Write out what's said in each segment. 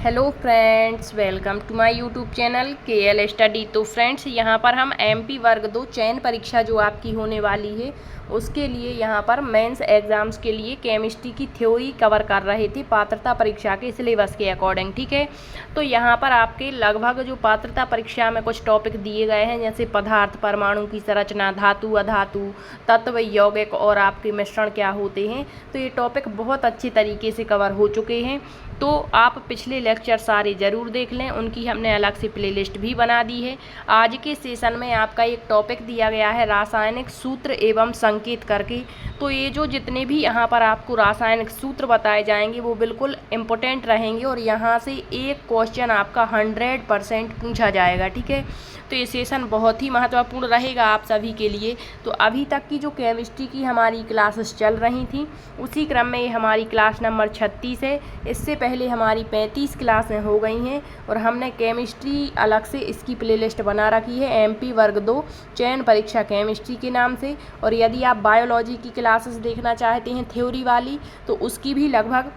Hello friends, welcome to my YouTube channel KL study. तो friends, यहाँ पर हम MP वर्ग 2 चयन परीक्षा जो आपकी होने वाली है उसके लिए यहाँ पर मेंस एग्ज़ाम्स के लिए केमिस्ट्री की थ्योरी कवर कर रहे थे पात्रता परीक्षा के सिलेबस के अकॉर्डिंग। ठीक है, तो यहाँ पर आपके लगभग जो पात्रता परीक्षा में कुछ टॉपिक दिए गए हैं, जैसे पदार्थ, परमाणु की संरचना, धातु, अधातु, तत्व, यौगिक और आपके मिश्रण क्या होते हैं। तो ये टॉपिक बहुत अच्छे तरीके से कवर हो चुके हैं। तो आप पिछले लेक्चर सारे ज़रूर देख लें, उनकी हमने अलग से प्लेलिस्ट भी बना दी है। आज के सेशन में आपका एक टॉपिक दिया गया है रासायनिक सूत्र एवं संकेत करके। तो ये जो जितने भी यहाँ पर आपको रासायनिक सूत्र बताए जाएंगे वो बिल्कुल इम्पोर्टेंट रहेंगे और यहाँ से एक क्वेश्चन आपका 100% पूछा जाएगा। ठीक है, तो ये सेशन बहुत ही महत्वपूर्ण रहेगा आप सभी के लिए। तो अभी तक की जो केमिस्ट्री की हमारी क्लासेस चल रही थी उसी क्रम में ये हमारी क्लास नंबर 36 है। इससे पहले हमारी 35 क्लासें हो गई हैं और हमने केमिस्ट्री अलग से इसकी प्लेलिस्ट बना रखी है MP वर्ग 2 चयन परीक्षा केमिस्ट्री के नाम से। और यदि आप बायोलॉजी की क्लासेस देखना चाहते हैं थ्योरी वाली तो उसकी भी लगभग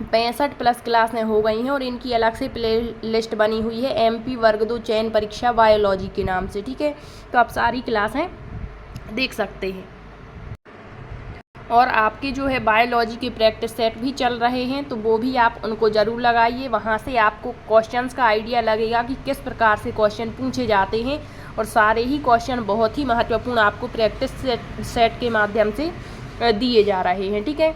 65+ क्लासें हो गई हैं और इनकी अलग से प्ले लिस्ट बनी हुई है MP वर्ग 2 चयन परीक्षा बायोलॉजी के नाम से। ठीक है, तो आप सारी क्लासें देख सकते हैं। और आपके जो है बायोलॉजी के प्रैक्टिस सेट भी चल रहे हैं तो वो भी आप उनको ज़रूर लगाइए। वहाँ से आपको क्वेश्चंस का आइडिया लगेगा कि किस प्रकार से क्वेश्चन पूछे जाते हैं और सारे ही क्वेश्चन बहुत ही महत्वपूर्ण आपको प्रैक्टिस सेट के माध्यम से दिए जा रहे हैं। ठीक है,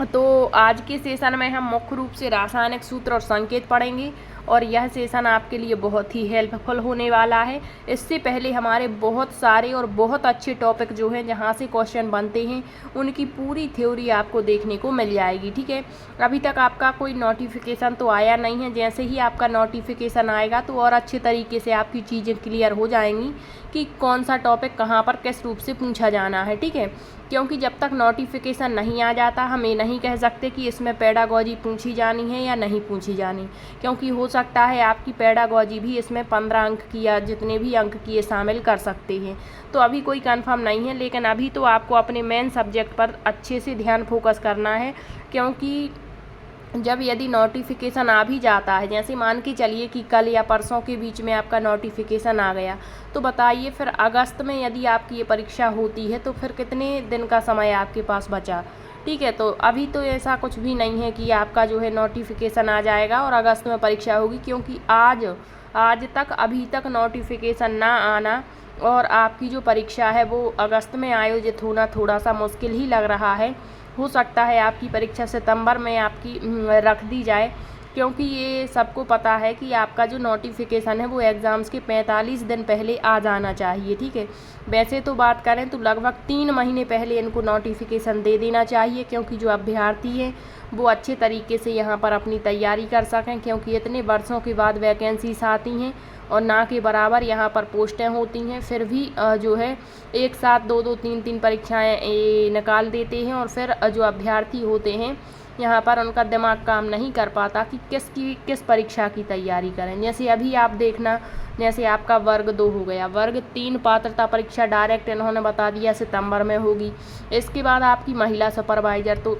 तो आज के सेशन में हम मुख्य रूप से रासायनिक सूत्र और संकेत पढ़ेंगे और यह सेशन आपके लिए बहुत ही हेल्पफुल होने वाला है। इससे पहले हमारे बहुत सारे और बहुत अच्छे टॉपिक जो हैं जहां से क्वेश्चन बनते हैं उनकी पूरी थ्योरी आपको देखने को मिल जाएगी। ठीक है, अभी तक आपका कोई नोटिफिकेशन तो आया नहीं है। जैसे ही आपका नोटिफिकेशन आएगा तो और अच्छे तरीके से आपकी चीज़ें क्लियर हो जाएंगी कि कौन सा टॉपिक कहाँ पर किस रूप से पूछा जाना है। ठीक है, क्योंकि जब तक नोटिफिकेशन नहीं आ जाता हम ये नहीं कह सकते कि इसमें पेडागॉजी पूछी जानी है या नहीं पूछी जानी, क्योंकि हो सकता है आपकी पेडागॉजी भी इसमें 15 अंक की या जितने भी अंक की शामिल कर सकते हैं। तो अभी कोई कंफर्म नहीं है, लेकिन अभी तो आपको अपने मेन सब्जेक्ट पर अच्छे से ध्यान फोकस करना है। क्योंकि जब यदि नोटिफिकेशन आ भी जाता है, जैसे मान के चलिए कि कल या परसों के बीच में आपका नोटिफिकेशन आ गया, तो बताइए फिर अगस्त में यदि आपकी ये परीक्षा होती है तो फिर कितने दिन का समय आपके पास बचा। ठीक है, तो अभी तो ऐसा कुछ भी नहीं है कि आपका जो है नोटिफिकेशन आ जाएगा और अगस्त में परीक्षा होगी, क्योंकि आज तक अभी तक नोटिफिकेशन ना आना और आपकी जो परीक्षा है वो अगस्त में आयोजित होना थोड़ा सा मुश्किल ही लग रहा है। हो सकता है आपकी परीक्षा सितंबर में आपकी रख दी जाए, क्योंकि ये सबको पता है कि आपका जो नोटिफिकेशन है वो एग्ज़ाम्स के 45 दिन पहले आ जाना चाहिए। ठीक है, वैसे तो बात करें तो लगभग 3 महीने पहले इनको नोटिफिकेशन दे देना चाहिए, क्योंकि जो अभ्यर्थी हैं वो अच्छे तरीके से यहाँ पर अपनी तैयारी कर सकें, क्योंकि इतने वर्षों के बाद वैकेंसीज आती हैं और ना के बराबर यहाँ पर पोस्टें होती हैं। फिर भी जो है एक साथ 2-2, 3-3 परीक्षाएं निकाल देते हैं और फिर जो अभ्यर्थी होते हैं यहाँ पर उनका दिमाग काम नहीं कर पाता कि किस परीक्षा की तैयारी करें। जैसे अभी आप देखना, जैसे आपका वर्ग 2 हो गया, वर्ग 3 पात्रता परीक्षा डायरेक्ट इन्होंने बता दिया सितंबर में होगी। इसके बाद आपकी महिला सुपरवाइज़र, तो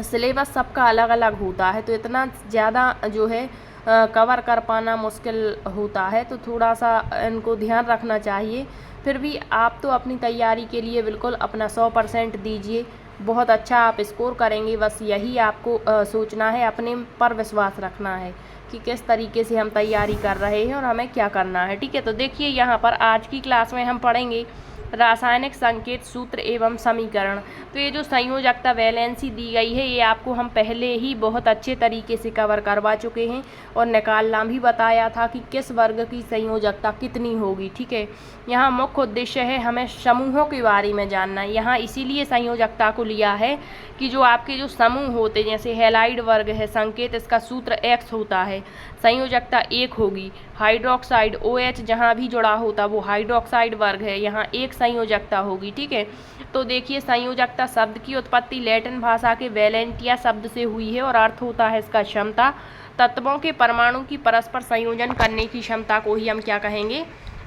सिलेबस सबका अलग अलग होता है, तो इतना ज़्यादा जो है कवर कर पाना मुश्किल होता है, तो थोड़ा सा इनको ध्यान रखना चाहिए। फिर भी आप तो अपनी तैयारी के लिए बिल्कुल अपना 100% दीजिए, बहुत अच्छा आप स्कोर करेंगे। बस यही आपको सोचना है, अपने पर विश्वास रखना है कि किस तरीके से हम तैयारी कर रहे हैं और हमें क्या करना है। ठीक है, तो देखिए यहाँ पर आज की क्लास में हम पढ़ेंगे रासायनिक संकेत सूत्र एवं समीकरण। तो ये जो संयोजकता वैलेंसी दी गई है ये आपको हम पहले ही बहुत अच्छे तरीके से कवर करवा चुके हैं और निकालना भी बताया था कि किस वर्ग की संयोजकता कितनी होगी। ठीक है, यहाँ मुख्य उद्देश्य है हमें समूहों के बारे में जानना। यहाँ इसीलिए संयोजकता को लिया है कि जो आपके जो समूह होते, जैसे हैलाइड वर्ग है, संकेत इसका सूत्र X होता है, संयोजकता 1 होगी। हाइड्रोक्साइड OH जहाँ भी जुड़ा होता वो हाइड्रोक्साइड वर्ग है, यहाँ 1 संयोजकता होगी। ठीक है, तो देखिए संयोजकता शब्द की उत्पत्ति लैटिन भाषा के वैलेंटिया शब्द से हुई है और अर्थ होता है इसका क्षमता। तत्वों के परमाणु की परस्पर संयोजन करने की क्षमता को ही हम क्या कहेंगे,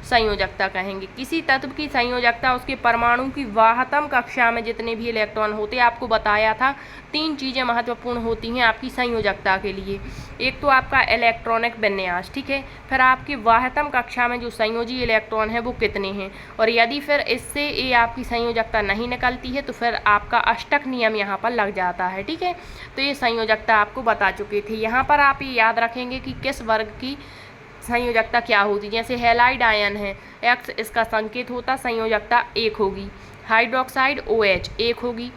संयोजकता कहेंगे। किसी तत्व की संयोजकता उसके परमाणु की वाहतम कक्षा में जितने भी इलेक्ट्रॉन होते हैं, आपको बताया था 3 चीज़ें महत्वपूर्ण होती हैं आपकी संयोजकता के लिए। एक तो आपका इलेक्ट्रॉनिक विन्यास, ठीक है, फिर आपकी वाहतम कक्षा में जो संयोजी इलेक्ट्रॉन है वो कितने हैं, और यदि फिर इससे ये आपकी संयोजकता नहीं निकलती है तो फिर आपका अष्टक नियम यहाँ पर लग जाता है, ठीक है। तो ये संयोजकता आपको बता चुके थे। यहाँ पर आप ये याद रखेंगे कि किस वर्ग की संयोजकता क्या होती है। जैसे हैलाइड आयन है, X इसका संकेत होता, संयोजकता 1 होगी। हाइड्रोक्साइड OH 1 होगी।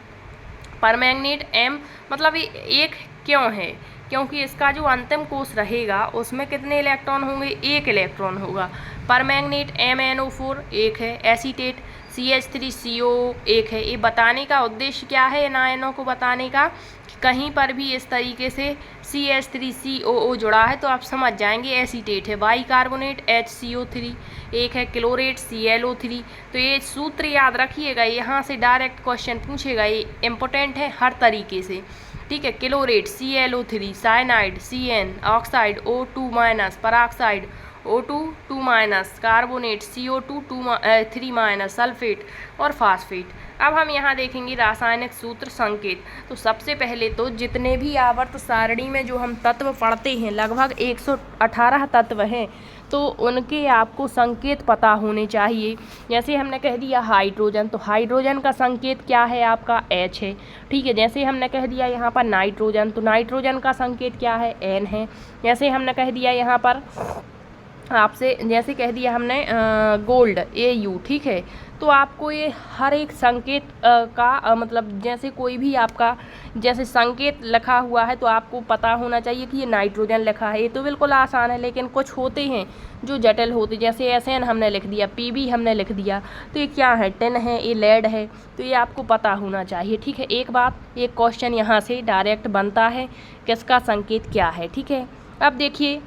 परमैंगनेट M, मतलब ये 1 क्यों है, क्योंकि इसका जो अंतिम कोष रहेगा उसमें कितने इलेक्ट्रॉन होंगे, 1 इलेक्ट्रॉन होगा। परमैंगनेट MnO4 1 है। एसीटेट CH3CO 1 है। ये बताने का उद्देश्य क्या है इन आयनों को बताने का, कि कहीं पर भी इस तरीके से CH3COO जुड़ा है तो आप समझ जाएंगे एसीटेट है। बाइकार्बोनेट HCO3 1 है। Chlorate ClO3। तो ये सूत्र याद रखिएगा, यहाँ से डायरेक्ट क्वेश्चन पूछेगा, ये इम्पोर्टेंट है हर तरीके से, ठीक है। Chlorate ClO3, cyanide CN, oxide O2-, peroxide O2-, carbonate CO2 3-, sulphate और फास्फेट। अब हम यहाँ देखेंगे रासायनिक सूत्र संकेत। तो सबसे पहले तो जितने भी आवर्त सारणी में जो हम तत्व पढ़ते हैं, लगभग 118 तत्व हैं, तो उनके आपको संकेत पता होने चाहिए। जैसे हमने कह दिया हाइड्रोजन, तो हाइड्रोजन का संकेत क्या है, आपका H है, ठीक है। जैसे हमने कह दिया यहाँ पर नाइट्रोजन, तो नाइट्रोजन का संकेत क्या है, N है। जैसे हमने कह दिया यहाँ पर आपसे, जैसे कह दिया हमने गोल्ड AU, ठीक है। तो आपको ये हर एक संकेत का मतलब जैसे कोई भी आपका जैसे संकेत लिखा हुआ है तो आपको पता होना चाहिए कि ये नाइट्रोजन लिखा है। ये तो बिल्कुल आसान है, लेकिन कुछ होते हैं जो जटिल होते, जैसे SN हमने लिख दिया, PB हमने लिख दिया, तो ये क्या है, टिन है, ये लेड है, तो ये आपको पता होना चाहिए, ठीक है। एक बात, एक क्वेश्चन यहाँ से डायरेक्ट बनता है, किसका संकेत क्या है, ठीक है। अब देखिए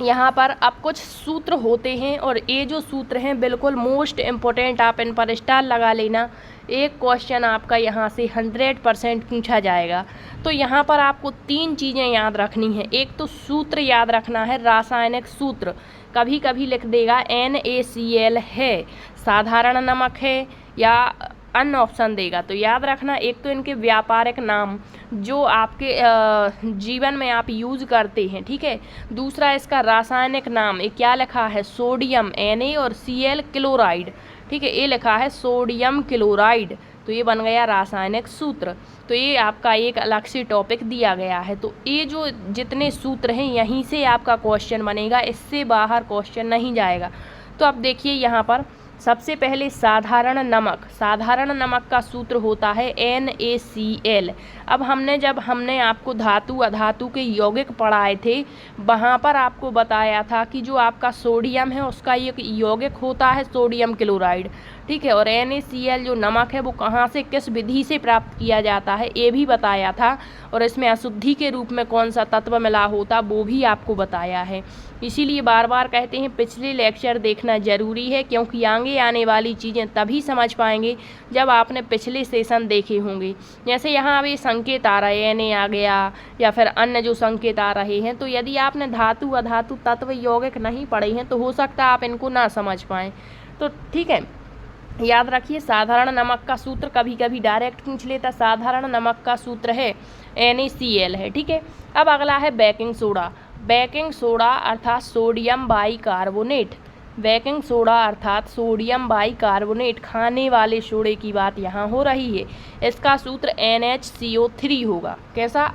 यहाँ पर अब कुछ सूत्र होते हैं, और ये जो सूत्र हैं बिल्कुल मोस्ट इम्पोर्टेंट, आप इन पर स्टार लगा लेना। एक क्वेश्चन आपका यहाँ से 100% पूछा जाएगा। तो यहाँ पर आपको 3 चीज़ें याद रखनी है। एक तो सूत्र याद रखना है, रासायनिक सूत्र, कभी कभी लिख देगा NaCl है, साधारण नमक है, या अन्य ऑप्शन देगा, तो याद रखना। एक तो इनके व्यापारिक नाम जो आपके जीवन में आप यूज़ करते हैं, ठीक है। दूसरा इसका रासायनिक नाम, ये क्या लिखा है, सोडियम Na, और Cl क्लोराइड, ठीक है, ये लिखा है सोडियम क्लोराइड, तो ये बन गया रासायनिक सूत्र। तो ये आपका एक अलग से टॉपिक दिया गया है। तो ये जो जितने सूत्र हैं यहीं से आपका क्वेश्चन बनेगा, इससे बाहर क्वेश्चन नहीं जाएगा। तो अब देखिए यहाँ पर सबसे पहले साधारण नमक, साधारण नमक का सूत्र होता है NaCl। अब जब हमने आपको धातु अधातु के यौगिक पढ़ाए थे, वहाँ पर आपको बताया था कि जो आपका सोडियम है उसका एक यौगिक होता है सोडियम क्लोराइड, ठीक है, और NaCl जो नमक है वो कहाँ से, किस विधि से प्राप्त किया जाता है ये भी बताया था, और इसमें अशुद्धि के रूप में कौन सा तत्व मिला होता वो भी आपको बताया है। इसीलिए बार बार कहते हैं पिछले लेक्चर देखना ज़रूरी है, क्योंकि आगे आने वाली चीज़ें तभी समझ पाएंगे जब आपने पिछले सेशन देखे होंगे। जैसे यहाँ अभी संकेत आ रहे हैं, Na आ गया, या फिर अन्य जो संकेत आ रहे हैं, तो यदि आपने धातु अधातु तत्व यौगिक नहीं पढ़े हैं तो हो सकता है आप इनको ना समझ पाएँ। तो ठीक है, याद रखिए साधारण नमक का सूत्र कभी कभी डायरेक्ट पूछ लेता, साधारण नमक का सूत्र है NaCl है, ठीक है। अब अगला है बेकिंग सोडा। बेकिंग सोडा अर्थात सोडियम बाइकार्बोनेट, बेकिंग सोडा अर्थात सोडियम बाइकार्बोनेट, खाने वाले सोडे की बात यहाँ हो रही है। इसका सूत्र NaCO3 होगा। कैसा,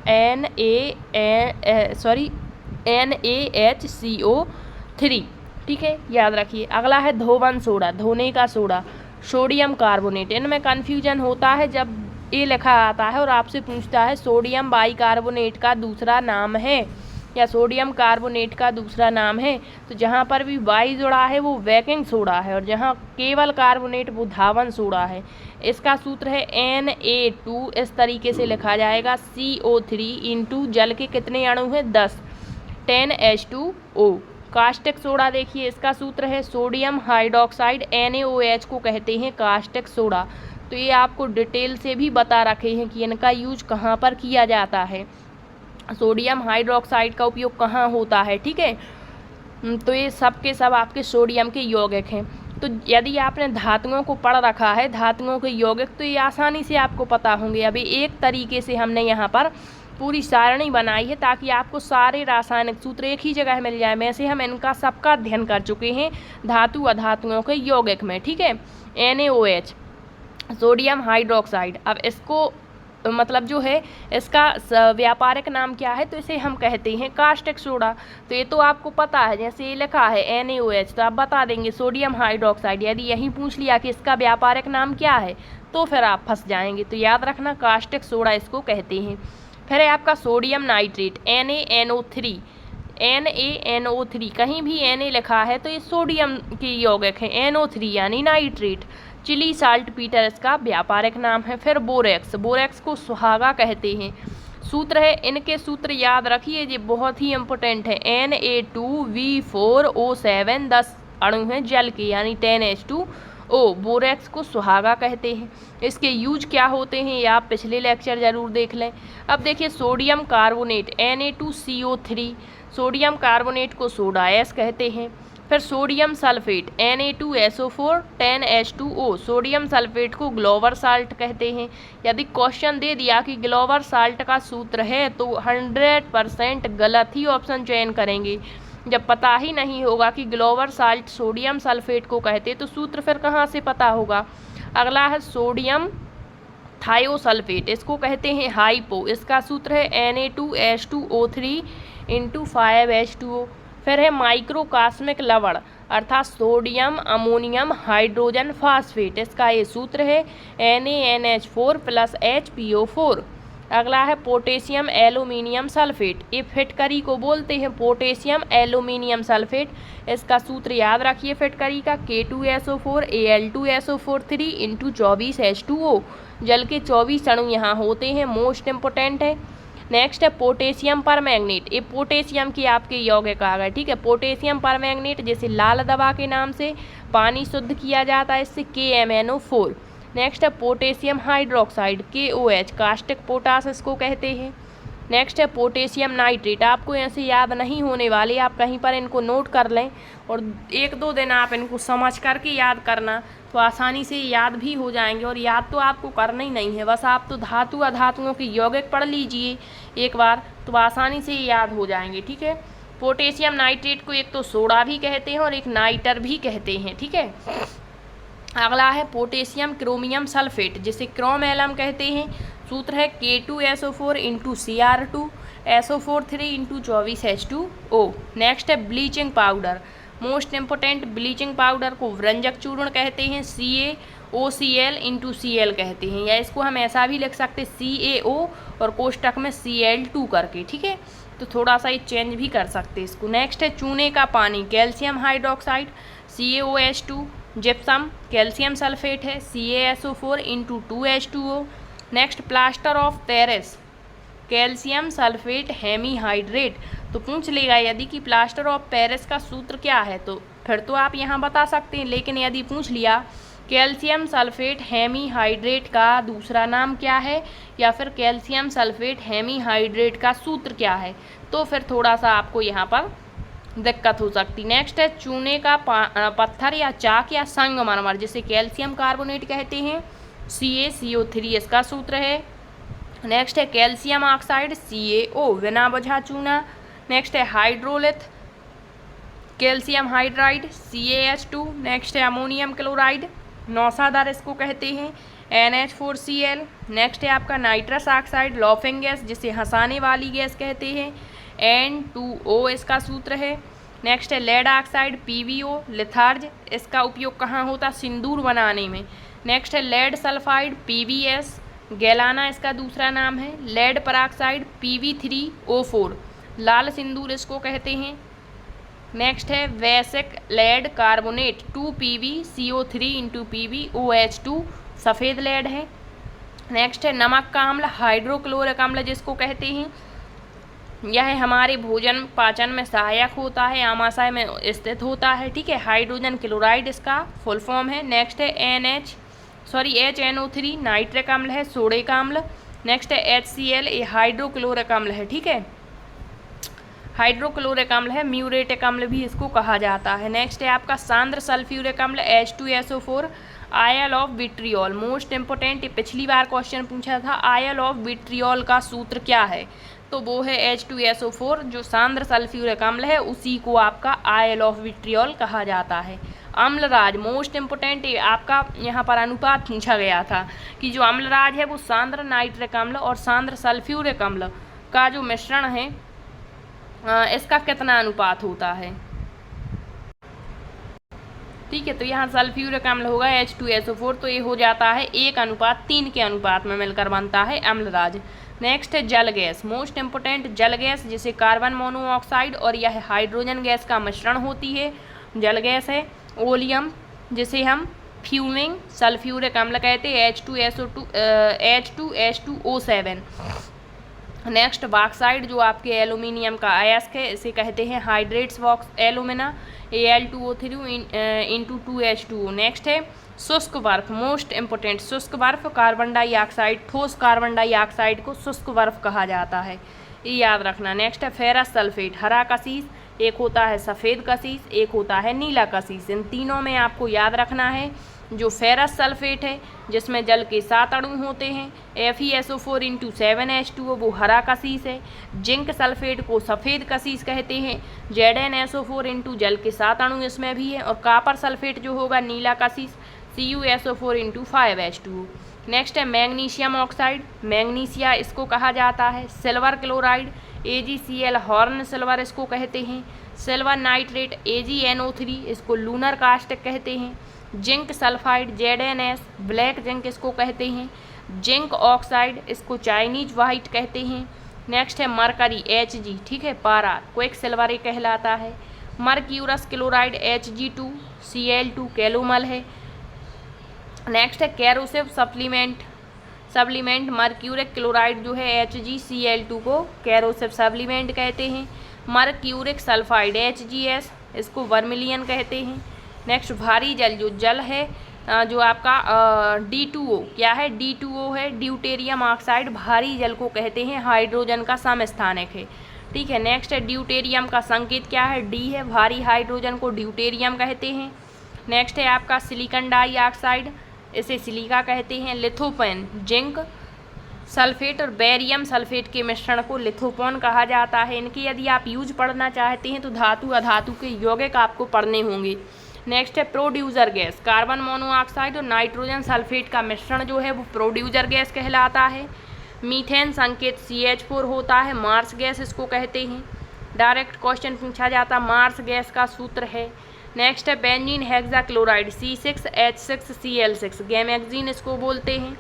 NaHCO3, ठीक है, याद रखिए। अगला है धोवन सोडा, धोने का सोडा, सोडियम कार्बोनेट। इनमें कन्फ्यूजन होता है जब ये लिखा आता है और आपसे पूछता है सोडियम बाइकार्बोनेट का दूसरा नाम है या सोडियम कार्बोनेट का दूसरा नाम है, तो जहाँ पर भी बाई जुड़ा है वो बेकिंग सोडा है, और जहाँ केवल कार्बोनेट वो धावन सोडा है। इसका सूत्र है Na2, इस तरीके से लिखा जाएगा, CO3 इंटू जल के कितने अणु हैं, 10, 10H2O। कास्टिक सोडा देखिए, इसका सूत्र है सोडियम हाइड्रोक्साइड, NaOH को कहते हैं कास्टिक सोडा। तो ये आपको डिटेल से भी बता रखे हैं कि इनका यूज कहाँ पर किया जाता है, सोडियम हाइड्रोक्साइड का उपयोग कहाँ होता है, ठीक है। तो ये सब के सब आपके सोडियम के यौगिक हैं। तो यदि आपने धातुओं को पढ़ रखा है, धातुओं के यौगिक, तो ये आसानी से आपको पता होंगे। अभी एक तरीके से हमने यहाँ पर पूरी सारणी बनाई है ताकि आपको सारे रासायनिक सूत्र एक ही जगह मिल जाए। वैसे हम इनका सबका अध्ययन कर चुके हैं धातु अधातुओं के यौगिक में, ठीक है। NaOH सोडियम हाइड्रोक्साइड, अब इसको मतलब जो है इसका व्यापारिक नाम क्या है, तो इसे हम कहते हैं कास्टिक सोडा। तो ये तो आपको पता है, जैसे ये लिखा है NaOH, तो आप बता देंगे सोडियम हाइड्रोक्साइड। यदि यही पूछ लिया कि इसका व्यापारिक नाम क्या है तो फिर आप फंस जाएंगे। तो याद रखना कास्टिक सोडा इसको कहते हैं। फिर है आपका सोडियम नाइट्रेट NaNO3, NaNO3, कहीं भी Na लिखा है तो ये सोडियम के यौगिक है, NO3 यानी नाइट्रेट। चिली साल्ट पीटर इसका व्यापारिक नाम है। फिर बोरेक्स, बोरेक्स को सुहागा कहते हैं। सूत्र है, इनके सूत्र याद रखिए, ये बहुत ही इंपॉर्टेंट है। Na2V4O7, 10 अणु हैं जल के यानी 10H2O। बोरेक्स को सुहागा कहते हैं। इसके यूज क्या होते हैं ये आप पिछले लेक्चर जरूर देख लें। अब देखिए sodium carbonate Na2CO3, sodium carbonate को सोडा ऐश कहते हैं। फिर sodium sulphate Na2SO4, 10H2O, sodium sulphate को ग्लोबर साल्ट कहते हैं। यदि क्वेश्चन दे दिया कि ग्लोबर साल्ट का सूत्र है तो 100% गलत ही ऑप्शन चयन करेंगे। जब पता ही नहीं होगा कि ग्लोबर साल्ट सोडियम सल्फेट को कहते तो सूत्र फिर कहाँ से पता होगा। अगला है सोडियम थायोसल्फेट, इसको कहते हैं हाइपो, इसका सूत्र है Na2H2O3 × 5H2O। फिर है माइक्रोकास्मिक लवण अर्थात सोडियम अमोनियम हाइड्रोजन फास्फेट, इसका ये सूत्र है NaNH4 + HPO4। अगला है पोटेशियम एल्यूमिनियम सल्फेट, ये फिटकरी को बोलते हैं पोटेशियम एल्यूमिनियम सल्फेट, इसका सूत्र याद रखिए फिटकरी का K2SO4 Al2SO4 3 × 24H2O। जल के 24 अणु यहाँ होते हैं, मोस्ट इम्पोर्टेंट है। नेक्स्ट है पोटेशियम परमैंगनेट, ये पोटेशियम की आपके यौगिक आ गए, ठीक है। पोटेशियम परमैंगनेट जैसे लाल दवा के नाम से पानी शुद्ध किया जाता है, इससे KMnO4। नेक्स्ट है potassium hydroxide KOH, caustic potash इसको कहते हैं। नेक्स्ट है पोटेशियम नाइट्रेट, आपको ऐसे याद नहीं होने वाले, आप कहीं पर इनको नोट कर लें और 1-2 दिन आप इनको समझ करके याद करना तो आसानी से याद भी हो जाएंगे। और याद तो आपको करना ही नहीं है, बस आप तो धातु अधातुओं के यौगिक पढ़ लीजिए एक बार तो आसानी से याद हो जाएंगे, ठीक है। पोटेशियम नाइट्रेट को एक तो सोडा भी कहते हैं और एक नाइटर भी कहते हैं, ठीक है। अगला है पोटेशियम क्रोमियम सल्फेट, जिसे क्रोम एलम कहते हैं, सूत्र है K2SO4 × Cr2 SO4 3 × 24H2O। Next है bleaching powder, most important, bleaching powder को व्रंजक चूर्ण कहते हैं, CaOCl × Cl कहते हैं, या इसको हम ऐसा भी लिख सकते हैं CaO और कोष्टक में Cl2 करके, ठीक है। तो थोड़ा सा ये चेंज भी कर सकते हैं इसको। नेक्स्ट है चूने का पानी, calcium hydroxide CaOH2, gypsum calcium sulphate है CaSO4 × 2H2O। Next plaster of Paris, calcium sulphate hemihydrate, तो पूछ लेगा यदि कि प्लास्टर ऑफ पेरिस का सूत्र क्या है तो फिर तो आप यहाँ बता सकते हैं, लेकिन यदि पूछ लिया कैल्शियम सल्फेट हेमीहाइड्रेट का दूसरा नाम क्या है या फिर कैल्शियम सल्फेट हेमीहाइड्रेट का सूत्र क्या है तो फिर थोड़ा सा आपको यहाँ पर दिक्कत हो सकती। नेक्स्ट है चूने का पत्थर या चाक या संगमरमर, जिसे कैल्शियम कार्बोनेट कहते हैं, CaCO3 इसका सूत्र है। नेक्स्ट है कैल्शियम ऑक्साइड CaO, बिना बुझा चूना। नेक्स्ट है hydrolith calcium hydride CaH2। Next है अमोनियम क्लोराइड, नौसादर इसको कहते हैं, NH4Cl। नेक्स्ट है आपका नाइट्रस ऑक्साइड लॉफिंग गैस, जिसे हंसाने वाली गैस कहते हैं, N2O इसका सूत्र है। नेक्स्ट है लेड ऑक्साइड PbO लिथार्ज, इसका उपयोग कहाँ होता, सिंदूर बनाने में। नेक्स्ट है लेड सल्फाइड PbS, गैलाना इसका दूसरा नाम है। लेड परऑक्साइड Pb3O4, लाल सिंदूर इसको कहते हैं। नेक्स्ट है वैसिक लेड कार्बोनेट 2PbCO3 × PbOH2, सफ़ेद लेड है। नेक्स्ट है नमक का अम्ल हाइड्रोक्लोरिक अम्ल जिसको कहते हैं, यह हमारे भोजन पाचन में सहायक होता है, आमाशय में स्थित होता है, ठीक है। हाइड्रोजन क्लोराइड इसका फुल फॉर्म है। नेक्स्ट है HNO3 नाइट्रिक अम्ल है, सोडिक अम्ल। नेक्स्ट है HCl, ये हाइड्रोक्लोरिक अम्ल है, ठीक है। हाइड्रोक्लोरिक अम्ल है, म्यूरेटिक अम्ल भी इसको कहा जाता है। नेक्स्ट है आपका सांद्र सल्फ्यूरिक अम्ल H2SO4 oil of vitriol. Most important, पिछली बार क्वेश्चन पूछा था आयल ऑफ विट्रियोल का सूत्र क्या है, तो वो है H2SO4। जो सांद्र सल्फ्यूरिक अम्ल है उसी को आपका आयल ऑफ विट्रियोल कहा जाता है। अम्लराज, मोस्ट इंपोर्टेंट, आपका यहाँ पर अनुपात पूछा गया था कि जो अम्लराज है वो सांद्र नाइट्रिक अम्ल और सांद्र सल्फ्यूरिक अम्ल का जो मिश्रण है इसका कितना अनुपात होता है। ठीक है, तो यहाँ सल्फ्यूरिक अम्ल होगा H2SO4, तो ये हो जाता है 1:3 के अनुपात में मिलकर बनता है अम्लराज। नेक्स्ट है जल गैस। मोस्ट इंपोर्टेंट, जल गैस जिसे कार्बन मोनोऑक्साइड और यह हाइड्रोजन गैस का मिश्रण होती है, जल गैस है। ओलियम जिसे हम फ्यूमिंग सल्फ्यूरिक अम्ल कहते हैं, H2H2O7। नेक्स्ट बॉक्साइड, जो आपके एल्यूमिनियम का अयस्क है, इसे कहते हैं hydrates box alumina Al2O3 × 2H2O। Next है शुष्क बर्फ। मोस्ट इंपोर्टेंट, शुष्क बर्फ कार्बन डाइऑक्साइड, ठोस कार्बन डाइऑक्साइड को शुष्क बर्फ कहा जाता है, ये याद रखना। नेक्स्ट है फेरस सल्फेट। हरा कशीश, एक होता है सफ़ेद कशीश, एक होता है नीला कशीश। इन तीनों में आपको याद रखना है जो फेरस सल्फेट है जिसमें जल के 7 अणु होते हैं, FeSO4 × 7H2O, वो हरा कशीश है। जिंक सल्फेट को सफ़ेद कशीश कहते हैं, ZnSO4 × जल के 7 अणु इसमें भी है। और कॉपर सल्फेट जो होगा नीला कशीश, CuSO4 × 5H2O। नेक्स्ट है मैग्नीशियम ऑक्साइड, मैग्नीशिया इसको कहा जाता है। Silver chloride, AgCl horn silver इसको कहते हैं। सिल्वर नाइट्रेट, AgNO3, इसको लूनर कास्टिक कहते हैं। Zinc sulphide, ZnS black zinc इसको कहते हैं। जिंक ऑक्साइड, इसको चाइनीज वाइट कहते हैं। नेक्स्ट है मरकरी, Hg, ठीक है, पारा, क्विक सिल्वर कहलाता है। मर्क्यूरस क्लोराइड, Hg2Cl2 कैलोमल है। नेक्स्ट है कैरोसिव सप्लीमेंट, मर्क्यूरिक क्लोराइड जो है HgCl2 को कैरोसिव सप्लीमेंट कहते हैं। मर्क्यूरिक सल्फाइड, HgS, इसको वर्मिलियन कहते हैं। नेक्स्ट भारी जल, जो जल है जो आपका D2O, क्या है, D2O है, ड्यूटेरियम ऑक्साइड, भारी जल को कहते हैं, हाइड्रोजन का समस्थानिक है। ठीक है, नेक्स्ट है ड्यूटेरियम का संकेत क्या है, D है, भारी हाइड्रोजन को ड्यूटेरियम कहते हैं। नेक्स्ट है आपका सिलिकॉन डाइऑक्साइड, इसे सिलिका कहते हैं। लिथोपेन, जिंक सल्फेट और बेरियम सल्फेट के मिश्रण को लिथोपोन कहा जाता है। इनकी यदि आप यूज पढ़ना चाहते हैं तो धातु अधातु के यौगिक आपको पढ़ने होंगे। नेक्स्ट है प्रोड्यूसर गैस, कार्बन मोनोऑक्साइड और नाइट्रोजन सल्फेट का मिश्रण जो है वो प्रोड्यूसर गैस कहलाता है। मीथेन संकेत CH4 होता है, मार्स गैस इसको कहते हैं। डायरेक्ट क्वेश्चन पूछा जाता, मार्स गैस का सूत्र है। नेक्स्ट है बेंजीन हेक्साक्लोराइड, C6H6Cl6, गैमेक्जीन इसको बोलते हैं।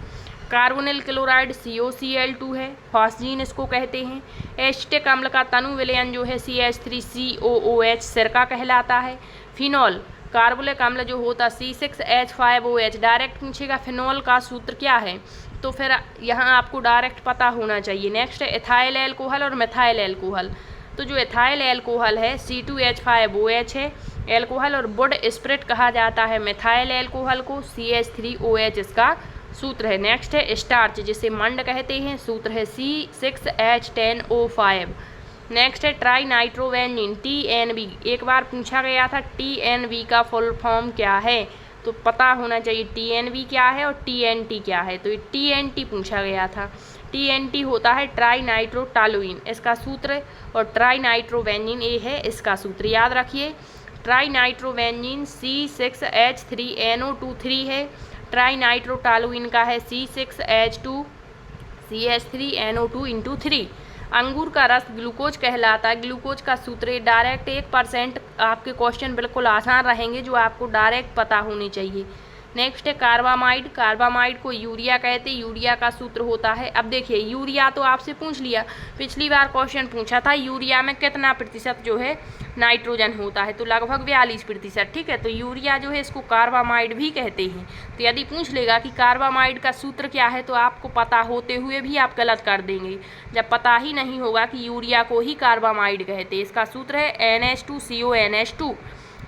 कार्बोनिल क्लोराइड COCl2 है, फॉस्जीन इसको कहते हैं। एसिटिक अम्ल का तनु विलयन जो है CH3COOH सिरका कहलाता है। फिनॉल कार्बोलिक अम्ल जो होता C6H5OH, डायरेक्ट पूछेगा फिनॉल का सूत्र क्या है, तो फिर यहाँ आपको डायरेक्ट पता होना चाहिए। नेक्स्ट है इथाइल एल्कोहल और मिथाइल एल्कोहल, तो जो इथाइल एल्कोहल है C2H5OH है एल्कोहल, और वुड स्प्रिट कहा जाता है मिथाइल एल्कोहल को, CH3OH इसका सूत्र है। नेक्स्ट है स्टार्च, जिसे मंड कहते हैं, सूत्र है C6H10O5। नेक्स्ट है ट्राई नाइट्रोबेंजीन, TNB, एक बार पूछा गया था TNB का फुल फॉर्म क्या है, तो पता होना चाहिए TNB क्या है और TNT क्या है, तो ये TNT पूछा गया था। TNT होता है ट्राई नाइट्रोटालुइन, इसका सूत्र, और ट्राई नाइट्रोबेंजीन ये है इसका सूत्र, याद रखिए। ट्राई नाइट्रोबेंजीन C6H3NO23 है, ट्राई नाइट्रोटालुइन का है C6H2CH3NO2 × 3। अंगूर का रस ग्लूकोज कहलाता है, ग्लूकोज का सूत्र डायरेक्ट 1% आपके क्वेश्चन बिल्कुल आसान रहेंगे जो आपको डायरेक्ट पता होने चाहिए। नेक्स्ट है कार्बामाइड, कार्बामाइड को यूरिया कहते हैं, यूरिया का सूत्र होता है। अब देखिए यूरिया तो आपसे पूछ लिया, पिछली बार क्वेश्चन पूछा था यूरिया में कितना प्रतिशत जो है नाइट्रोजन होता है, तो लगभग 42%। ठीक है, तो यूरिया जो है इसको कार्बामाइड भी कहते हैं। तो यदि पूछ लेगा कि कार्बामाइड का सूत्र क्या है तो आपको पता होते हुए भी आप गलत कर देंगे, जब पता ही नहीं होगा कि यूरिया को ही कार्बामाइड कहते हैं। इसका सूत्र है NH2CONH2।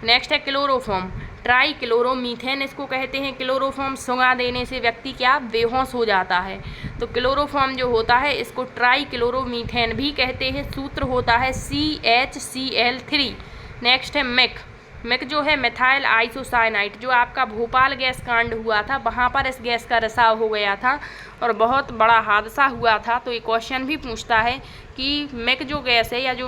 नेक्स्ट है क्लोरोफॉर्म, ट्राईक्लोरोमीथेन इसको कहते हैं। क्लोरोफॉर्म सुंघा देने से व्यक्ति क्या बेहोश हो जाता है, तो क्लोरोफॉर्म जो होता है इसको ट्राईक्लोरोमीथेन भी कहते हैं। सूत्र होता है CHCl3। नेक्स्ट है मिक जो है मिथाइल आइसोसाइनाइड। जो आपका भोपाल गैस कांड हुआ था वहाँ पर इस गैस का रिसाव हो गया था और बहुत बड़ा हादसा हुआ था। तो ये क्वेश्चन भी पूछता है कि मिक जो गैस है या जो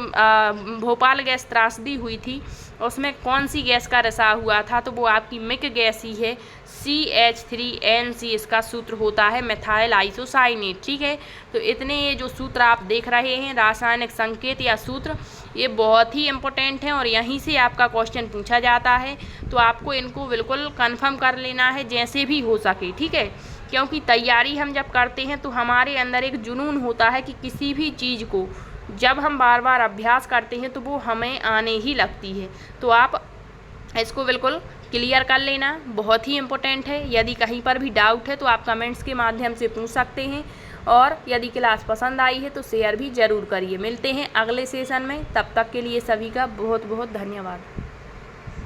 भोपाल गैस त्रासदी हुई थी उसमें कौन सी गैस का रिसाव हुआ था, तो वो आपकी मिक गैस ही है। CH3NC इसका सूत्र होता है मिथाइल आइसोसाइनेट। ठीक है, तो इतने ये जो सूत्र आप देख रहे हैं रासायनिक संकेत या सूत्र, ये बहुत ही इम्पोर्टेंट हैं और यहीं से आपका क्वेश्चन पूछा जाता है। तो आपको इनको बिल्कुल कंफर्म कर लेना है जैसे भी हो सके। ठीक है, क्योंकि तैयारी हम जब करते हैं तो हमारे अंदर एक जुनून होता है कि किसी भी चीज़ को जब हम बार बार अभ्यास करते हैं तो वो हमें आने ही लगती है। तो आप इसको बिल्कुल क्लियर कर लेना, बहुत ही इम्पोर्टेंट है। यदि कहीं पर भी डाउट है तो आप कमेंट्स के माध्यम से पूछ सकते हैं और यदि क्लास पसंद आई है तो शेयर भी ज़रूर करिए। मिलते हैं अगले सेशन में, तब तक के लिए सभी का बहुत बहुत धन्यवाद।